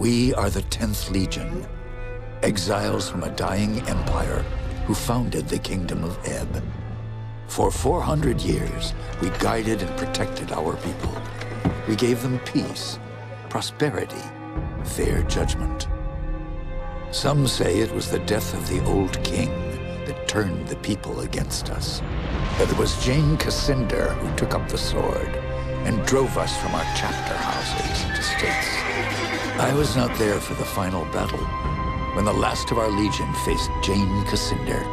We are the 10th Legion, exiles from a dying empire who founded the Kingdom of Ebb. For 400 years, we guided and protected our people. We gave them peace, prosperity, fair judgment. Some say it was the death of the old king that turned the people against us. But it was Jane Cascinder who took up the sword and drove us from our chapter houses and estates. I was not there for the final battle, when the last of our legion faced Jane Cascinder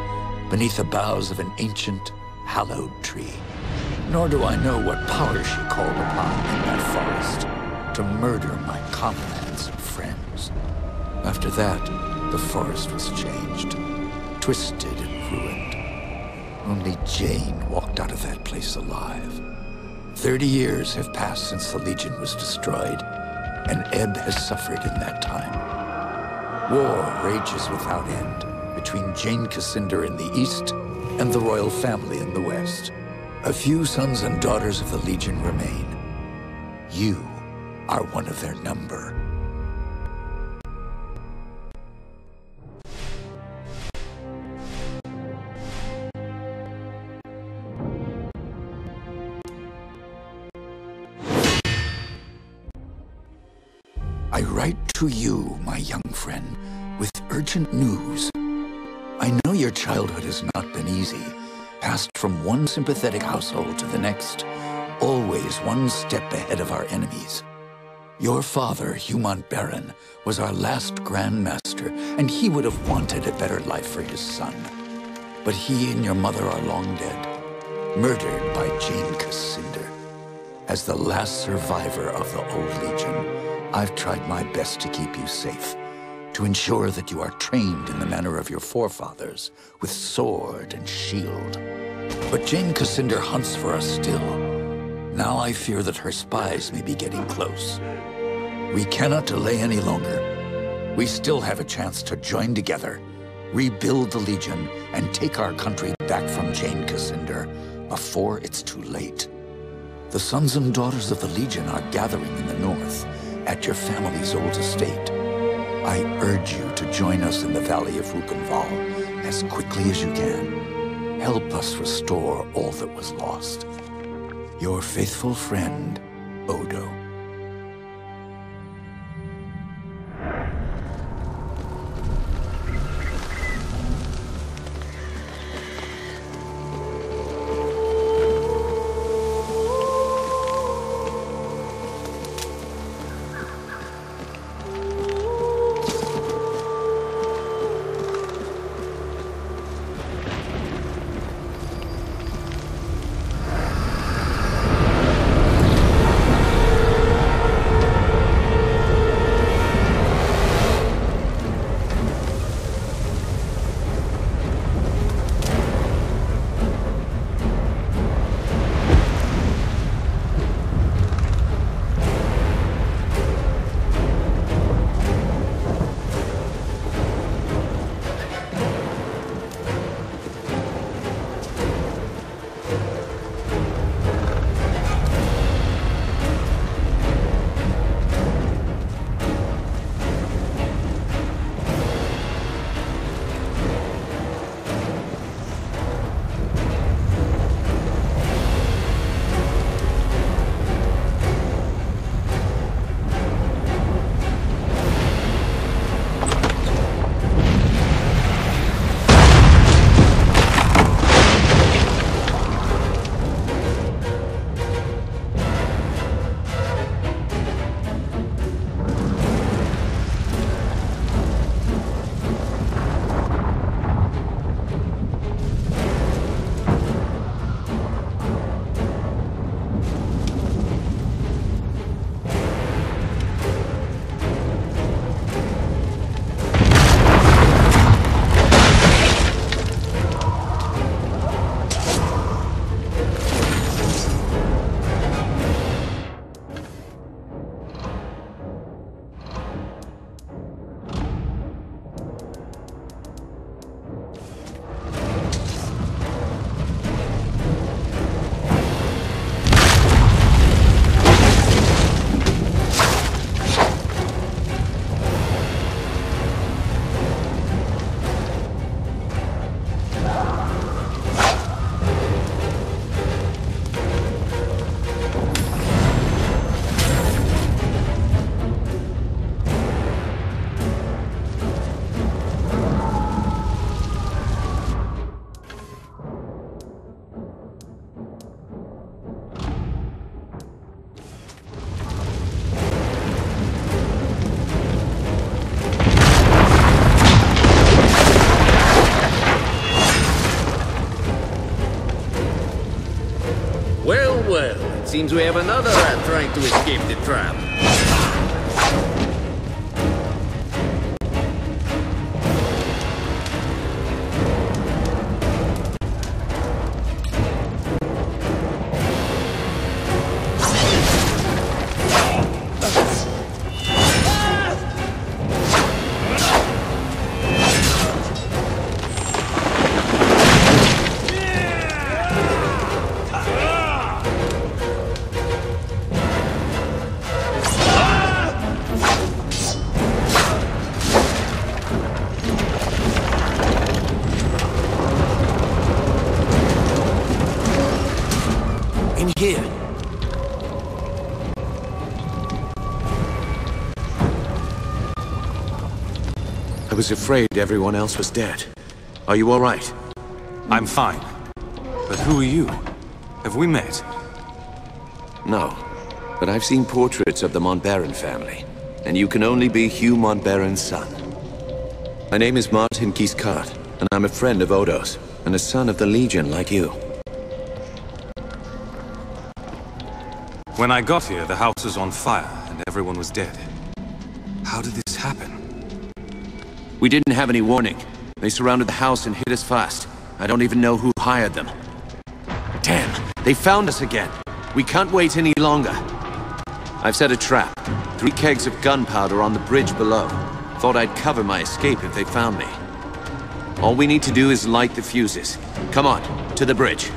beneath the boughs of an ancient, hallowed tree. Nor do I know what power she called upon in that forest to murder my comrades and friends. After that, the forest was changed, twisted and ruined. Only Jane walked out of that place alive. 30 years have passed since the Legion was destroyed, and Ebb has suffered in that time. War rages without end between Jane Cascinder in the east and the royal family in the west. A few sons and daughters of the Legion remain. You are one of their number. I write to you, my young friend, with urgent news. I know your childhood has not been easy, passed from one sympathetic household to the next, always one step ahead of our enemies. Your father, Humont Baron, was our last Grand Master, and he would have wanted a better life for his son. But he and your mother are long dead, murdered by Jane Cascinder. As the last survivor of the old Legion, I've tried my best to keep you safe, to ensure that you are trained in the manner of your forefathers, with sword and shield. But Jane Cascinder hunts for us still. Now I fear that her spies may be getting close. We cannot delay any longer. We still have a chance to join together, rebuild the Legion, and take our country back from Jane Cascinder before it's too late. The sons and daughters of the Legion are gathering in the north, at your family's old estate. I urge you to join us in the Valley of Rupenval as quickly as you can. Help us restore all that was lost. Your faithful friend, Odo. Seems we have another rat trying to escape the trap. Here. I was afraid everyone else was dead. Are you all right? I'm fine. But who are you? Have we met? No. But I've seen portraits of the Montbaron family. And you can only be Hugh Montbaron's son. My name is Martin Giscard, and I'm a friend of Odo's, and a son of the Legion like you. When I got here, the house was on fire, and everyone was dead. How did this happen? We didn't have any warning. They surrounded the house and hit us fast. I don't even know who hired them. Damn, they found us again. We can't wait any longer. I've set a trap. 3 kegs of gunpowder on the bridge below. Thought I'd cover my escape if they found me. All we need to do is light the fuses. Come on, to the bridge.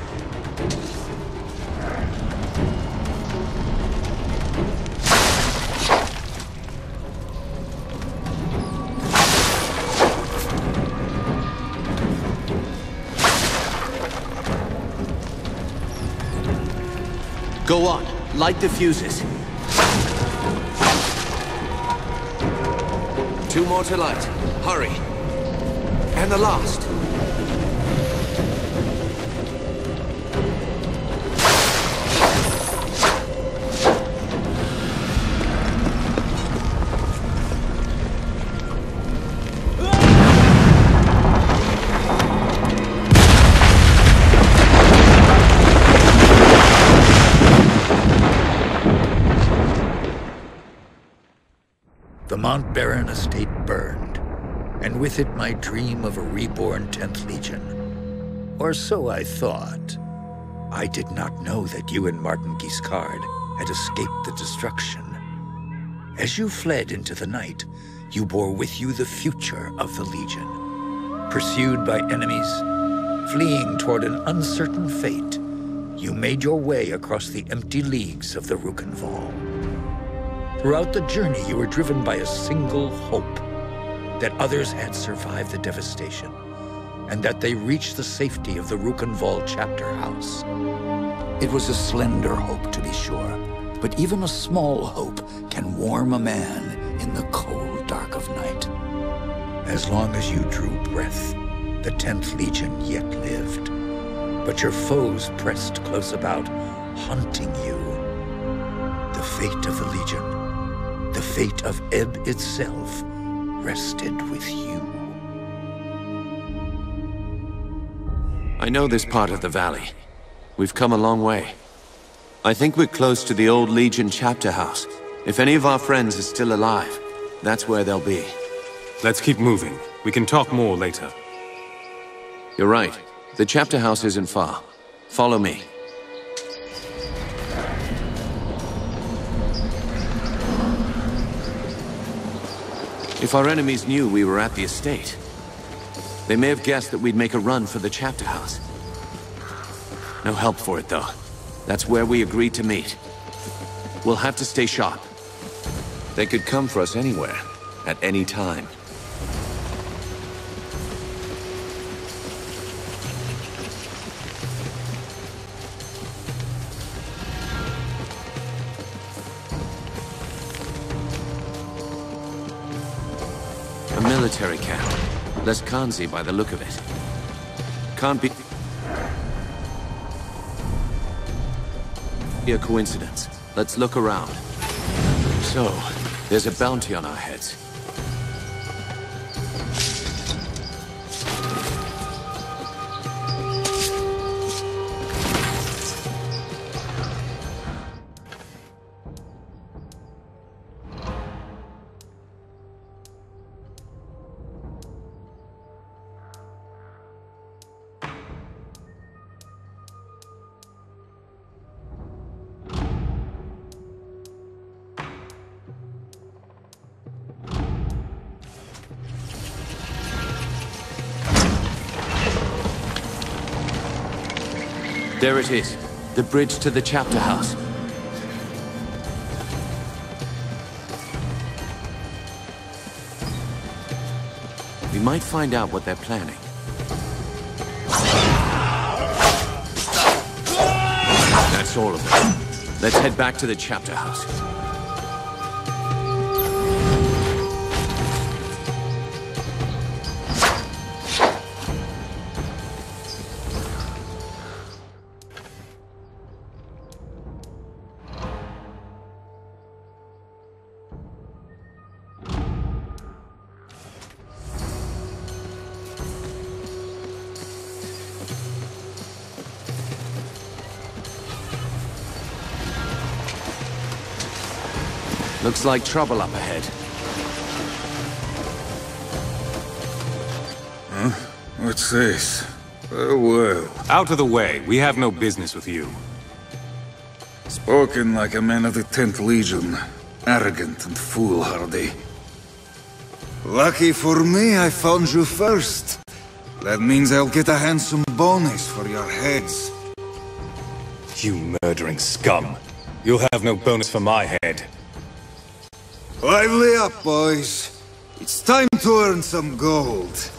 Go on, light the fuses. 2 more to light. Hurry. And the last. The Montbaron estate burned, and with it my dream of a reborn 10th Legion. Or so I thought. I did not know that you and Martin Giscard had escaped the destruction. As you fled into the night, you bore with you the future of the Legion. Pursued by enemies, fleeing toward an uncertain fate, you made your way across the empty leagues of the Rukenval. Throughout the journey, you were driven by a single hope, that others had survived the devastation, and that they reached the safety of the Rukenval chapter house. It was a slender hope, to be sure, but even a small hope can warm a man in the cold dark of night. As long as you drew breath, the 10th Legion yet lived, but your foes pressed close about, hunting you. The fate of the Legion, the fate of Ebb itself, rested with you. I know this part of the valley. We've come a long way. I think we're close to the old Legion chapter house. If any of our friends are still alive, that's where they'll be. Let's keep moving. We can talk more later. You're right. The chapter house isn't far. Follow me. If our enemies knew we were at the estate, they may have guessed that we'd make a run for the chapter house. No help for it, though. That's where we agreed to meet. We'll have to stay sharp. They could come for us anywhere, at any time. A military camp. Less Khanzi by the look of it. Can't be a coincidence. Let's look around. So, there's a bounty on our heads. There it is. The bridge to the chapter house. We might find out what they're planning. That's all of them. Let's head back to the chapter house. Looks like trouble up ahead. Huh? What's this? Oh, well. Out of the way. We have no business with you. Spoken like a man of the 10th Legion. Arrogant and foolhardy. Lucky for me, I found you first. That means I'll get a handsome bonus for your heads. You murdering scum. You'll have no bonus for my head. Lively up, boys. It's time to earn some gold.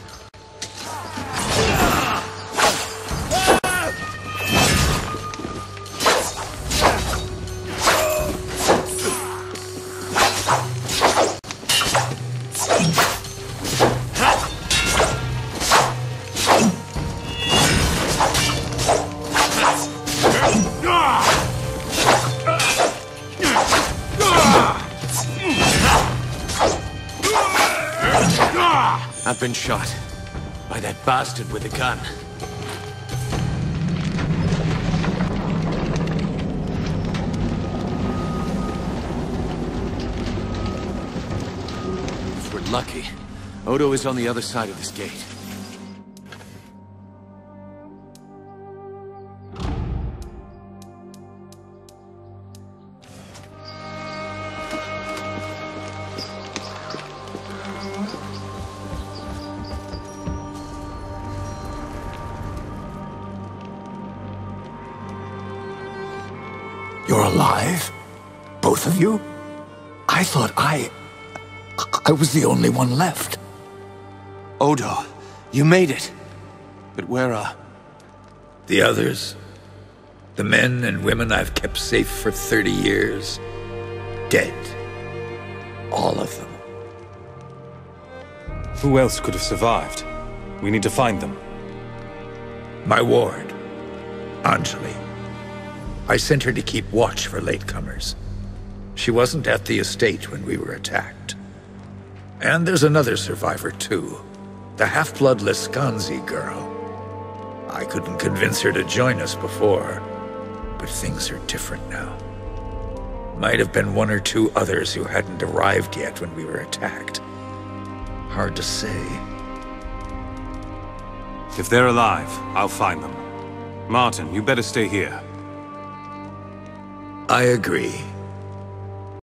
I've been shot by that bastard with the gun. If we're lucky, Odo is on the other side of this gate. You're alive? Both of you? I thought I was the only one left. Odo, you made it. But where are... The others? The men and women I've kept safe for 30 years? Dead. All of them. Who else could have survived? We need to find them. My ward, Anjali. I sent her to keep watch for latecomers. She wasn't at the estate when we were attacked. And there's another survivor, too. The half-blood Lescanzi girl. I couldn't convince her to join us before, but things are different now. Might have been one or two others who hadn't arrived yet when we were attacked. Hard to say. If they're alive, I'll find them. Martin, you better stay here. I agree.